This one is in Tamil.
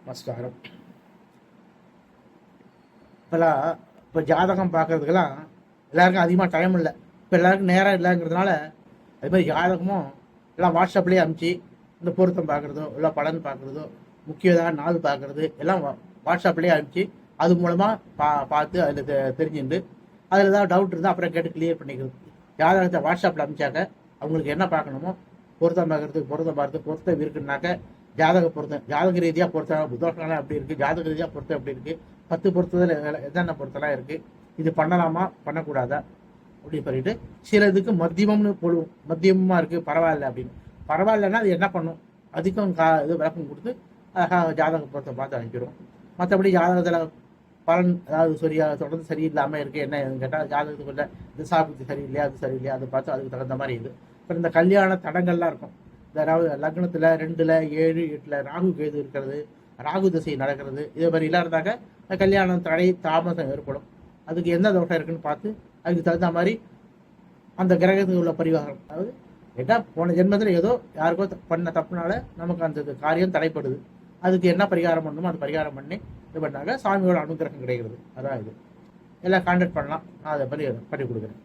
நமஸ்காரம். இப்போலாம் இப்போ ஜாதகம் பார்க்கறதுக்கெல்லாம் எல்லாருக்கும் அதிகமாக டைம் இல்லை. இப்போ எல்லாருக்கும் நேரம் இல்லைங்கிறதுனால அது மாதிரி ஜாதகமும் எல்லாம் வாட்ஸ்அப்லேயே அனுப்பிச்சு இந்த பொருத்தம் பார்க்குறதோ இல்லை பலன் பார்க்குறதோ முக்கியமான நாள் பார்க்குறது எல்லாம் வாட்ஸ்அப்லேயே அனுப்பிச்சு அது மூலமாக பார்த்து அதில் தெரிஞ்சுட்டு அதில் ஏதாவது டவுட் இருந்தால் அப்புறம் கேட்டு கிளியர் பண்ணிக்கிறது. ஜாதகத்தை வாட்ஸ்அப்பில் அனுப்பிச்சாக்க அவங்களுக்கு என்ன பார்க்கணுமோ பொருத்தம் பார்க்குறதுக்கு பொருத்தம் இருக்குன்னாக்க ஜாதக ரீதியாக பொருத்தம் புதோஷங்களாம் எப்படி இருக்குது, ஜாதக ரீதியாக பொருத்தம் எப்படி இருக்குது, 10 பொருத்தத்தில் என்னென்ன பொருத்தம்லாம் இருக்குது, இது பண்ணலாமா பண்ணக்கூடாதா அப்படின்னு சொல்லிட்டு சில இதுக்கு மத்தியமம்னு போடுவோம். மத்தியமாக இருக்குது பரவாயில்ல அப்படின்னு. பரவாயில்லன்னா அது என்ன பண்ணும் அதுக்கும் இது விளக்கம் கொடுத்து ஜாதக பொருத்தம் பார்த்து அனுப்பிடுவோம். மற்றபடி ஜாதகத்தில் பலன் அதாவது தொடர்ந்து சரியில்லாமல் இருக்குது என்ன எதுன்னு கேட்டால் ஜாதகத்துக்குள்ள இது சாப்பிட்டு சரியில்லையா அது சரியில்லையா அதை பார்த்து அதுக்கு தகுந்த மாதிரி இது. இப்போ இந்த கல்யாண தடங்கள்லாம் இருக்கும். அதாவது லக்னத்தில் 2, 7, 8 ராகு கேது இருக்கிறது, ராகு திசை நடக்கிறது, இதே மாதிரிலாம் இருந்தாக்க கல்யாணம் தடை தாமதம் ஏற்படும். அதுக்கு எந்த தோட்டம் இருக்குன்னு பார்த்து அதுக்கு தகுந்த மாதிரி அந்த கிரகத்துக்கு உள்ள பரிகாரம், அதாவது கேட்டால் போன ஜென்மத்தில் ஏதோ யாருக்கோ பண்ண தப்புனால நமக்கு அந்த காரியம் தடைப்படுது, அதுக்கு என்ன பரிகாரம் பண்ணணுமோ அது பரிகாரம் பண்ணி இது பண்ணாங்க சாமியோட அனுகிரகம் கிடைக்கிறது. அதான் இது. எல்லாம் கான்டாக்ட் பண்ணலாம், நான் அதை பண்ணி கொடுக்குறேன்.